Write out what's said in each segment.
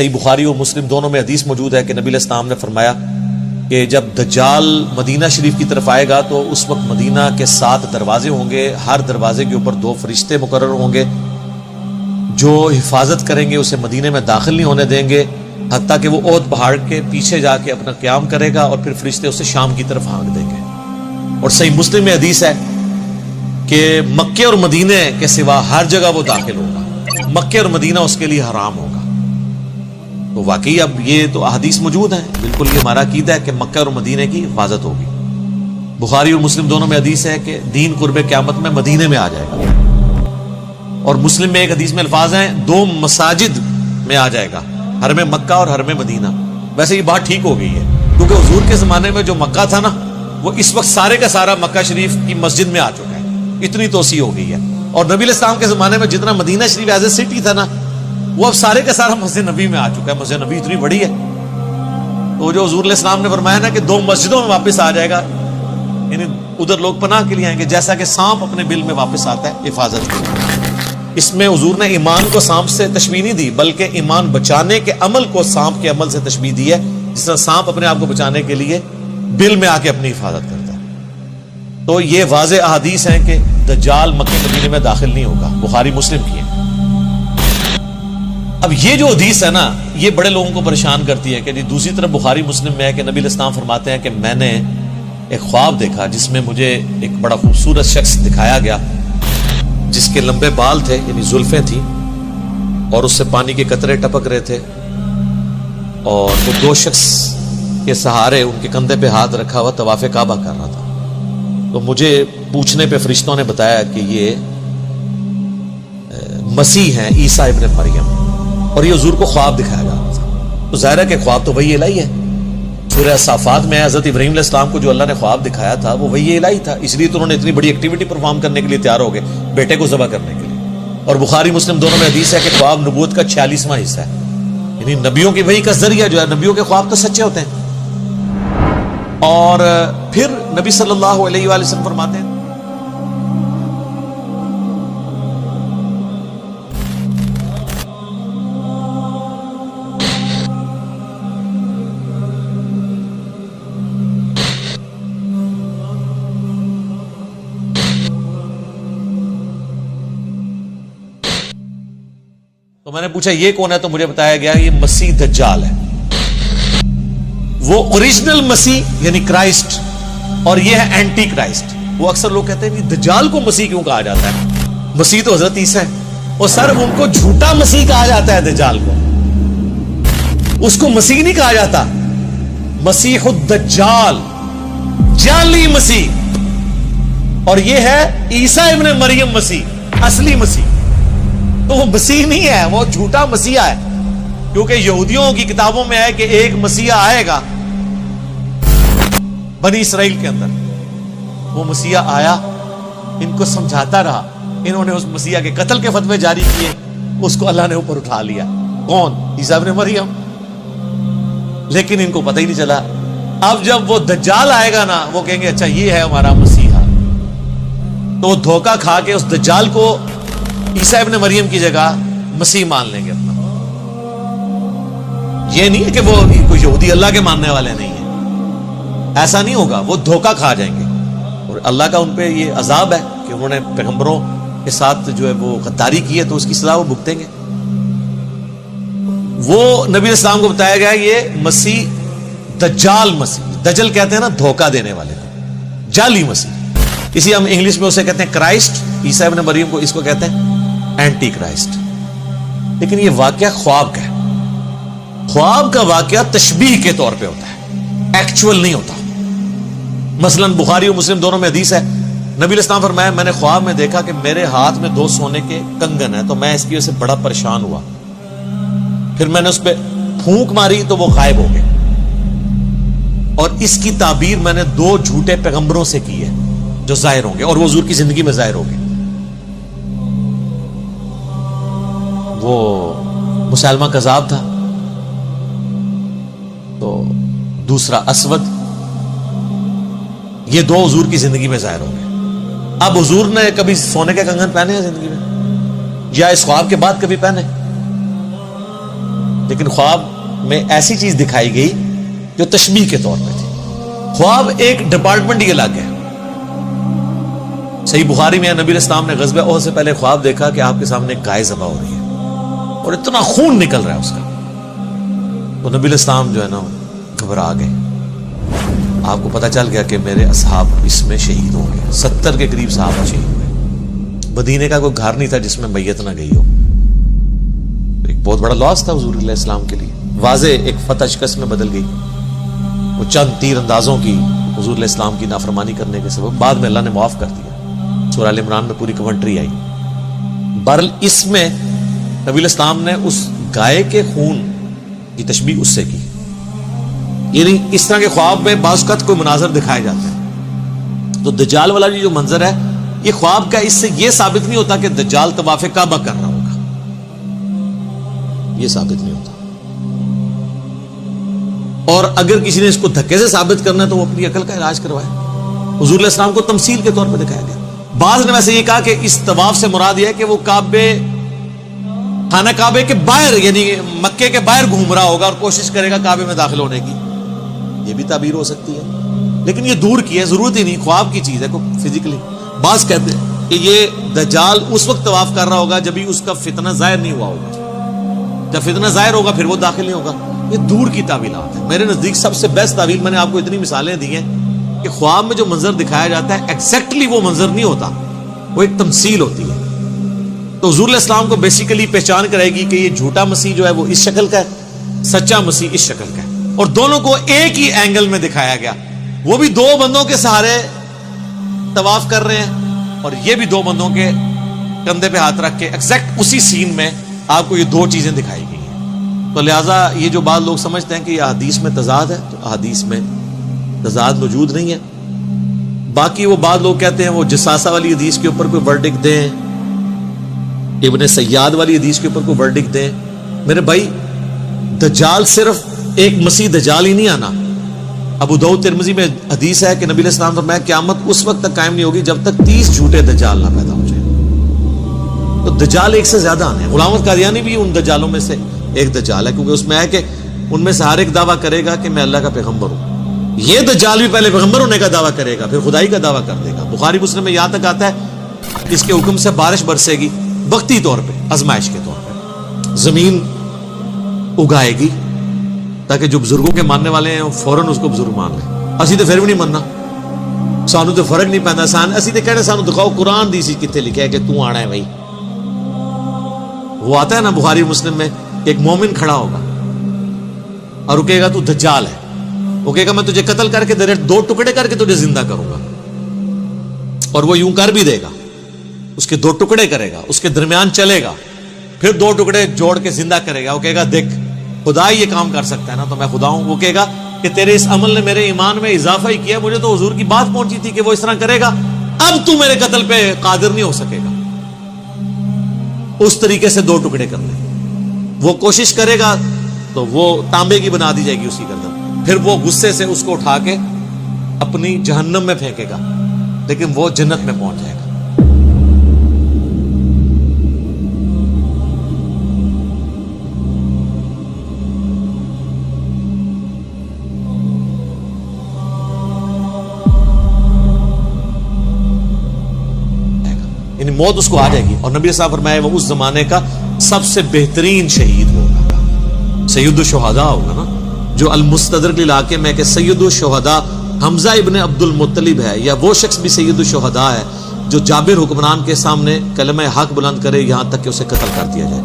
صحیح بخاری اور مسلم دونوں میں حدیث موجود ہے کہ نبی علیہ السلام نے فرمایا کہ جب دجال مدینہ شریف کی طرف آئے گا تو اس وقت مدینہ کے 7 دروازے ہوں گے، ہر دروازے کے اوپر 2 فرشتے مقرر ہوں گے جو حفاظت کریں گے، اسے مدینے میں داخل نہیں ہونے دیں گے حتیٰ کہ وہ احد پہاڑ کے پیچھے جا کے اپنا قیام کرے گا، اور پھر فرشتے اسے شام کی طرف ہانک دیں گے۔ اور صحیح مسلم میں حدیث ہے کہ مکے اور مدینے کے سوا ہر جگہ وہ داخل ہوگا، مکے اور مدینہ اس کے لیے حرام ہوگا۔ تو واقعی اب یہ تو احادیث موجود ہیں، بالکل یہ ہمارا عقیدہ ہے کہ مکہ اور مدینے کی حفاظت ہوگی۔ بخاری اور مسلم دونوں میں حدیث ہے کہ دین قرب قیامت میں مدینے میں آ جائے گا، اور مسلم میں ایک حدیث میں الفاظ ہیں 2 مساجد میں آ جائے گا، حرم مکہ اور حرم مدینہ۔ ویسے یہ بات ٹھیک ہو گئی ہے، کیونکہ حضور کے زمانے میں جو مکہ تھا نا، وہ اس وقت سارے کا سارا مکہ شریف کی مسجد میں آ چکا ہے، اتنی توسیع ہو گئی ہے۔ اور نبی علیہ السلام کے زمانے میں جتنا مدینہ شریف ایز اے سٹی تھا نا، وہ اب سارے کا سارا مسجد نبی میں آ چکا ہے۔ مسجد نبی اتنی بڑی ہے، تو جو حضور علیہ السلام نے فرمایا نا کہ 2 مسجدوں میں واپس آ جائے گا، یعنی ادھر لوگ پناہ کے لیے آئیں گے، جیسا کہ سانپ اپنے بل میں واپس آتا ہے حفاظت کے لیے۔ اس میں حضور نے ایمان کو سانپ سے تشبیہ نہیں دی، بلکہ ایمان بچانے کے عمل کو سانپ کے عمل سے تشبیہ دی ہے، جس طرح سانپ اپنے آپ کو بچانے کے لیے بل میں آ کے اپنی حفاظت کرتا ہے۔ تو یہ واضح احادیث ہیں کہ دجال مکہ مدینے میں داخل نہیں ہوگا، بخاری مسلم کی ہے۔ اب یہ جو حدیث ہے نا، یہ بڑے لوگوں کو پریشان کرتی ہے کہ دوسری طرف بخاری مسلم میں ہے کہ نبی علیہ السلام فرماتے ہیں کہ میں نے ایک خواب دیکھا جس میں مجھے ایک بڑا خوبصورت شخص دکھایا گیا، جس کے لمبے بال تھے، یعنی زلفیں تھیں، اور اس سے پانی کے قطرے ٹپک رہے تھے، اور وہ 2 شخص کے سہارے ان کے کندھے پہ ہاتھ رکھا ہوا طواف کعبہ کر رہا تھا۔ تو مجھے پوچھنے پہ فرشتوں نے بتایا کہ یہ مسیح ہیں، عیسیٰ ابن مریم، اور یہ حضور کو خواب دکھایا جا رہا تھا۔ تو ظاہر ہے کہ خواب تو وحی الہی ہے۔ سورہ صافات میں حضرت ابراہیم علیہ السلام کو جو اللہ نے خواب دکھایا تھا وہ وحی الہی تھا، اس لیے تو انہوں نے اتنی بڑی ایکٹیویٹی پرفارم کرنے کے لیے تیار ہو گئے، بیٹے کو ذبح کرنے کے لیے۔ اور بخاری مسلم دونوں میں حدیث ہے کہ خواب نبوت کا 46واں حصہ ہے، یعنی نبیوں کی وحی کا ذریعہ جو ہے، نبیوں کے خواب تو سچے ہوتے ہیں۔ اور پھر نبی صلی اللہ علیہ وآلہ وسلم فرماتے ہیں تو میں نے پوچھا یہ کون ہے، تو مجھے بتایا گیا یہ مسیح دجال ہے، وہ اوریجنل مسیح یعنی کرائسٹ، اور یہ ہے اینٹی کرائسٹ۔ وہ اکثر لوگ کہتے ہیں کہ دجال کو مسیح کیوں کہا جاتا ہے؟ مسیح تو حضرت عیسیٰ ہے، اور سر ان کو جھوٹا مسیح کہا جاتا ہے، دجال کو، اس کو مسیح نہیں کہا جاتا، مسیح الدجال، جعلی مسیح، اور یہ ہے عیسیٰ ابن مریم مسیح، اصلی مسیح۔ تو وہ مسیح نہیں ہے، وہ جھوٹا مسیحا ہے، کیونکہ یہودیوں کی کتابوں میں ہے کہ ایک مسیحا آئے گا بنی اسرائیل کے اندر۔ وہ مسیحا آیا، ان کو سمجھاتا رہا، انہوں نے اس مسیحا کے قتل کے فتوے جاری کیے، اس کو اللہ نے اوپر اٹھا لیا۔ کون؟ عیسیٰ ابن مریم۔ لیکن ان کو پتہ ہی نہیں چلا۔ اب جب وہ دجال آئے گا نا، وہ کہیں گے اچھا یہ ہے ہمارا مسیحا، تو وہ دھوکہ کھا کے اس دجال کو عیسیٰ ابن مریم کی جگہ مسیح مان لیں گے اپنا۔ یہ نہیں ہے کہ وہ کوئی یہودی اللہ کے ماننے والے نہیں ہیں، ایسا نہیں ہوگا، وہ دھوکہ کھا جائیں گے، اور اللہ کا ان پہ یہ عذاب ہے کہ انہوں نے پیغمبروں کے ساتھ جو ہے وہ غداری کی ہے، تو اس کی سزا وہ بھگتیں گے۔ وہ نبی علیہ السلام کو بتایا گیا یہ مسیح دجال مسیح، دجل کہتے ہیں نا دھوکہ دینے والے کو، جعلی مسیح، اسی ہم انگلش میں اسے کہتے ہیں کرائسٹ، عیسیٰ ابن مریم کو اس کو کہتے ہیں اینٹی کرائسٹ۔ لیکن یہ واقعہ خواب کا ہے، خواب کا واقعہ تشبیہ کے طور پہ ہوتا ہے، ایکچول نہیں ہوتا۔ مثلا بخاری اور مسلم دونوں میں حدیث ہے، نبی علیہ السلام فرمایا میں نے خواب میں دیکھا کہ میرے ہاتھ میں 2 سونے کے کنگن ہیں، تو میں اس کی وجہ سے بڑا پریشان ہوا، پھر میں نے اس پہ پھونک ماری تو وہ غائب ہو گئے، اور اس کی تعبیر میں نے 2 جھوٹے پیغمبروں سے کی ہے جو ظاہر ہوں گے، اور وہ حضور کی زندگی میں ظاہر ہوں گے۔ وہ مسلمہ کذاب تھا، تو دوسرا اسود، یہ 2 حضور کی زندگی میں ظاہر ہوں گے۔ اب حضور نے کبھی سونے کے کنگن پہنے ہیں زندگی میں، یا اس خواب کے بعد کبھی پہنے؟ لیکن خواب میں ایسی چیز دکھائی گئی جو تشبیہ کے طور پہ تھی. خواب ایک ڈپارٹمنٹ ہی الگ ہے. صحیح بخاری میں نبی علیہ السلام نے غزوہ احد سے پہلے خواب دیکھا کہ آپ کے سامنے ایک گائے ذبح ہو رہی ہے اور اتنا خون نکل رہا ہے اس کا. تو نبی علیہ السلام جو ہے نا گھبرا گئے. آپ کو پتہ چل گیا کہ میرے اصحاب اس میں شہید ہو گئے. 70 کے قریب صحابہ شہید ہوئے. مدینے کا کوئی گھر نہیں تھا جس میں میت نہ گئی ہو. ایک بہت بڑا لاس تھا حضور علیہ السلام کے لیے. واضح ایک فتح شکست میں بدل گئی. وہ چند تیر اندازوں کی حضور علیہ السلام کی نافرمانی کرنے کے سبب بعد میں اللہ نے معاف کر دیا. سورہ ال عمران میں پوری کمنٹری آئی. بہرحال اس میں نبی علیہ السلام نے اس گائے کے خون کی تشبیہ اس سے کی. یعنی اس طرح کے خواب میں بعض اوقات کوئی مناظر دکھائے جاتے ہیں. تو دجال والا جو منظر ہے یہ خواب کا اس سے یہ ثابت نہیں ہوتا کہ دجال طواف کعبہ کر رہا ہوگا. یہ ثابت نہیں ہوتا. اور اگر کسی نے اس کو دھکے سے ثابت کرنا ہے تو وہ اپنی عقل کا علاج کروائے. حضور علیہ السلام کو تمثیل کے طور پہ دکھایا گیا. بعض نے ویسے یہ کہا کہ اس طواف سے مراد یہ ہے کہ وہ کعبے خانہ کعبے کے باہر یعنی مکے کے باہر گھوم رہا ہوگا اور کوشش کرے گا کعبے میں داخل ہونے کی. یہ بھی تعبیر ہو سکتی ہے لیکن یہ دور کی ہے, ضرورت ہی نہیں. خواب کی چیز ہے کوئی فزیکلی. بعض کہتے ہیں کہ یہ دجال اس وقت طواف کر رہا ہوگا جب ہی اس کا فتنہ ظاہر نہیں ہوا ہوگا. جب فتنہ ظاہر ہوگا پھر وہ داخل نہیں ہوگا. یہ دور کی تعویلات ہیں. میرے نزدیک سب سے بیسٹ تعویل, میں نے آپ کو اتنی مثالیں دی ہیں کہ خواب میں جو منظر دکھایا جاتا ہے ایگزیکٹلی وہ منظر نہیں ہوتا, وہ ایک تمثیل ہوتی ہے. تو حضور علیہ السلام کو بیسیکلی پہچان کرے گی کہ یہ جھوٹا مسیح جو ہے وہ اس شکل کا ہے, سچا مسیح اس شکل کا ہے. اور دونوں کو ایک ہی اینگل میں دکھایا گیا. وہ بھی دو بندوں کے سہارے طواف کر رہے ہیں اور یہ بھی دو بندوں کے کندھے پہ ہاتھ رکھ کے ایگزیکٹ اسی سین میں آپ کو یہ دو چیزیں دکھائی گئی ہیں. تو لہٰذا یہ جو بعض لوگ سمجھتے ہیں کہ یہ حدیث میں تضاد ہے, تو حدیث میں تضاد موجود نہیں ہے. باقی وہ بعض لوگ کہتے ہیں وہ جساسہ والی حدیث کے اوپر کوئی ورڈکٹ دیں, ابن سیاد والی حدیث کے اوپر کوئی ورڈکٹ دیں. میرے بھائی دجال صرف ایک مسیح دجال ہی نہیں آنا. ابو داؤد ترمذی میں حدیث ہے کہ نبی علیہ السلام فرمایا قیامت اس وقت تک قائم نہیں ہوگی جب تک 30 جھوٹے دجال نہ پیدا ہو جائیں. تو دجال ایک سے زیادہ آنے ہیں. غلام احمد قادیانی بھی ان دجالوں میں سے ایک دجال ہے, کیونکہ اس میں ہے کہ ان میں سے ہر ایک دعویٰ کرے گا کہ میں اللہ کا پیغمبر ہوں. یہ دجال بھی پہلے پیغمبر ہونے کا دعویٰ کرے گا, پھر خدائی کا دعویٰ کر دے گا. بخاری مسلم میں یہاں تک آتا ہے اس کے حکم سے بارش برسے گی, وقتی طور پہ, آزمائش کے طور پہ. زمین اگائے گی تاکہ جو بزرگوں کے ماننے والے ہیں فوراً اس کو بزرگ مان لیں. اسی تو پھر بھی نہیں ماننا, سانو تو فرق نہیں پہنتا. اسی تو کہنے سانو دکھاؤ قرآن دی سی کتنے لکھا ہے کہ تو آنا ہے بھائی. وہ آتا ہے نا بخاری مسلم میں, ایک مومن کھڑا ہوگا اور وہ کہے گا تو دجال ہے. وہ کہے گا میں تجھے قتل کر کے دو ٹکڑے کر کے تجھے زندہ کروں گا. اور وہ یوں کر بھی دے گا, اس کے 2 ٹکڑے کرے گا, اس کے درمیان چلے گا, پھر 2 ٹکڑے جوڑ کے زندہ کرے گا. وہ کہے گا دیکھ خدا ہی یہ کام کر سکتا ہے نا, تو میں خدا ہوں. وہ کہے گا کہ تیرے اس عمل نے میرے ایمان میں اضافہ ہی کیا, مجھے تو حضور کی بات پہنچی تھی کہ وہ اس طرح کرے گا, اب تو میرے قتل پہ قادر نہیں ہو سکے گا. اس طریقے سے 2 ٹکڑے کر لیں. وہ کوشش کرے گا تو وہ تانبے کی بنا دی جائے گی اسی گردن. پھر وہ غصے سے اس کو اٹھا کے اپنی جہنم میں پھینکے گا, لیکن وہ جنت میں پہنچ جائے گا. یعنی موت اس کو آ جائے گی. اور نبی صاحب فرمایا وہ اس زمانے کا سب سے بہترین شہید ہوگا, سید الشہداء ہوگا نا. جو المستدرک علاقے میں کہ سید الشہداء حمزہ ابن عبد المطلب ہے, یا وہ شخص بھی سید الشہداء ہے جو جابر حکمران کے سامنے کلمہ حق بلند کرے یہاں تک کہ اسے قتل کر دیا جائے.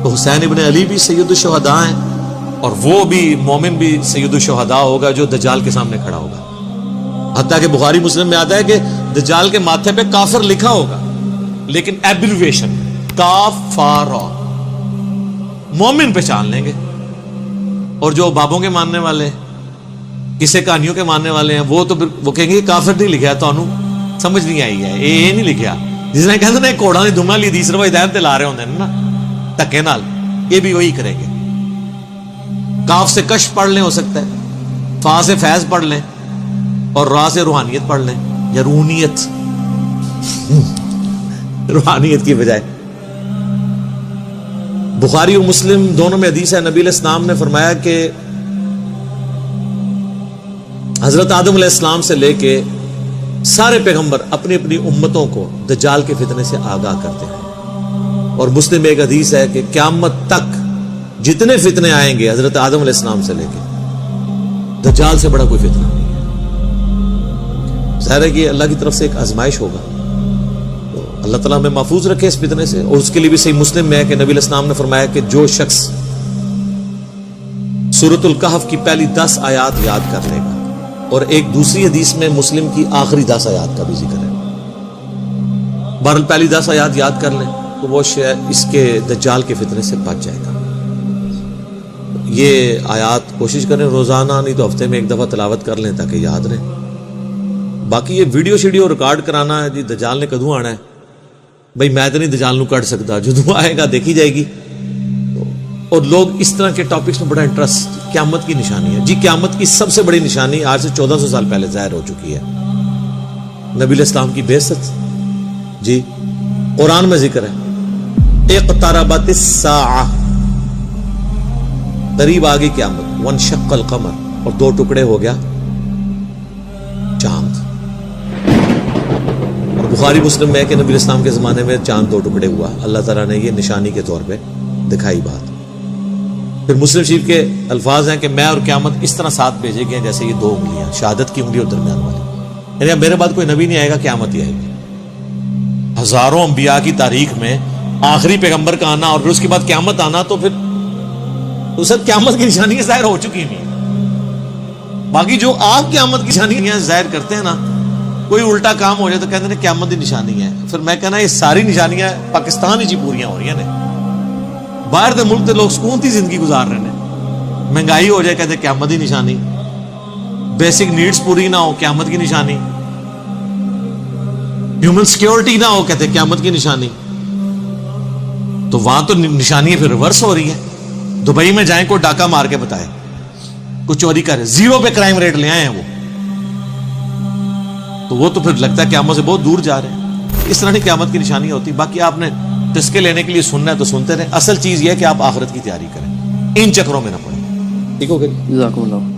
تو حسین ابن علی بھی سید الشہداء ہیں, اور وہ بھی مومن بھی سید الشہداء ہوگا جو دجال کے سامنے کھڑا ہوگا. حتیٰ کہ بخاری مسلم میں آتا ہے کہ دجال کے ماتھے پہ کافر لکھا ہوگا, لیکن ایبریویشن کافارا. مومن پہچان لیں گے, اور جو بابوں کے ماننے والے, کسے کہانیوں کے ماننے والے ہیں, وہ تو وہ کہیں گے کافر نہیں لکھا, تو انہوں سمجھ نہیں آئی ہے, یہ نہیں لکھا. جس نے کہتے ہیں کوڑا نے دھما لی تیسرا ہدایت تے لا رہے ہوندے نا دھکے نال, یہ بھی وہی کریں گے. کاف سے کش پڑھ لیں, ہو سکتا ہے فا سے فیض پڑھ لیں, اور را سے روحانیت پڑھ لیں, یا روحانیت روحانیت کی بجائے. بخاری اور مسلم دونوں میں حدیث ہے، نبی علیہ السلام نے فرمایا کہ حضرت آدم علیہ السلام سے لے کے سارے پیغمبر اپنی اپنی امتوں کو دجال کے فتنے سے آگاہ کرتے ہیں. اور مسلم میں ایک حدیث ہے کہ قیامت تک جتنے فتنے آئیں گے حضرت آدم علیہ السلام سے لے کے دجال سے بڑا کوئی فتنہ نہیں ہے. ظاہر ہے کہ اللہ کی طرف سے ایک آزمائش ہوگا، تو اللہ تعالیٰ ہمیں محفوظ رکھے اس فتنے سے. اور اس کے لیے بھی صحیح مسلم میں ہے کہ نبی علیہ السلام نے فرمایا کہ جو شخص سورۃ الکہف کی پہلی 10 آیات یاد کر لے گا، اور ایک دوسری حدیث میں مسلم کی آخری 10 آیات کا بھی ذکر ہے، بہرحال پہلی 10 آیات یاد کر لیں تو وہ اس کے دجال کے فتنے سے بچ جائے گا. یہ آیات کوشش کریں روزانہ نہیں تو ہفتے میں ایک دفعہ تلاوت کر لیں تاکہ یاد رہیں. باقی یہ ویڈیو شیڈیو ریکارڈ کرانا ہے جی دجال نے کدوں آنا ہے، بھائی میں تو نہیں دجال نو کٹ سکتا، جدوں آئے گا دیکھی جائے گی. اور لوگ اس طرح کے ٹاپکس میں بڑا انٹرسٹ، قیامت کی نشانی ہے جی. قیامت کی سب سے بڑی نشانی آج سے 1400 سال پہلے ظاہر ہو چکی ہے، نبی علیہ السلام کی بعثت جی. قرآن میں ذکر ہے اقتربت الساعہ، قریب آ گئی قیامت. وانشق القمر، اور 2 ٹکڑے ہو گیا چاند. اور بخاری مسلم میں ہے کہ نبی علیہ السلام کے زمانے میں چاند 2 ٹکڑے ہوا، اللہ تعالیٰ نے یہ نشانی کے طور پہ دکھائی بات. پھر مسلم شریف کے الفاظ ہیں کہ میں اور قیامت اس طرح ساتھ بھیجے گئے جیسے یہ 2 انگلیاں، شہادت کی انگلی اور درمیان والی. یعنی میرے بعد کوئی نبی نہیں آئے گا، قیامت ہی آئے گی. ہزاروں انبیاء کی تاریخ میں آخری پیغمبر کا آنا اور پھر اس کے بعد قیامت آنا، تو پھر تو سر قیامت کی نشانیاں ظاہر ہو چکی نہیں. باقی جو آپ قیامت کی نشانیاں ظاہر کرتے ہیں نا، کوئی الٹا کام ہو جائے تو کہتے ہیں قیامت کی نشانی ہے. پھر میں کہنا یہ ساری نشانیاں پاکستان ہی جی پوریاں ہو رہی ہیں. باہر دے ملک دے لوگ سکون تھی زندگی گزار رہے ہیں، مہنگائی ہو جائے کہتے ہیں قیامت کی نشانی، بیسک نیڈز پوری نہ ہو قیامت کی نشانی، ہیومن سیکیورٹی نہ ہو کہتے ہیں قیامت کی نشانی. تو وہاں تو نشانیاں پھر ریورس ہو رہی ہے. دبئی میں جائیں کوئی ڈاکہ مار کے بتائے، کوئی چوری کرے، 0 پہ کرائم ریٹ لے آئے ہیں وہ تو پھر لگتا ہے قیامت سے بہت دور جا رہے ہیں. اس طرح نہیں قیامت کی نشانی ہوتی. باقی آپ نے ٹسکے لینے کے لیے سننا ہے تو سنتے رہیں. اصل چیز یہ ہے کہ آپ آخرت کی تیاری کریں، ان چکروں میں نہ پڑیں. ٹھیک ہو گیا؟ جزاکم اللہ.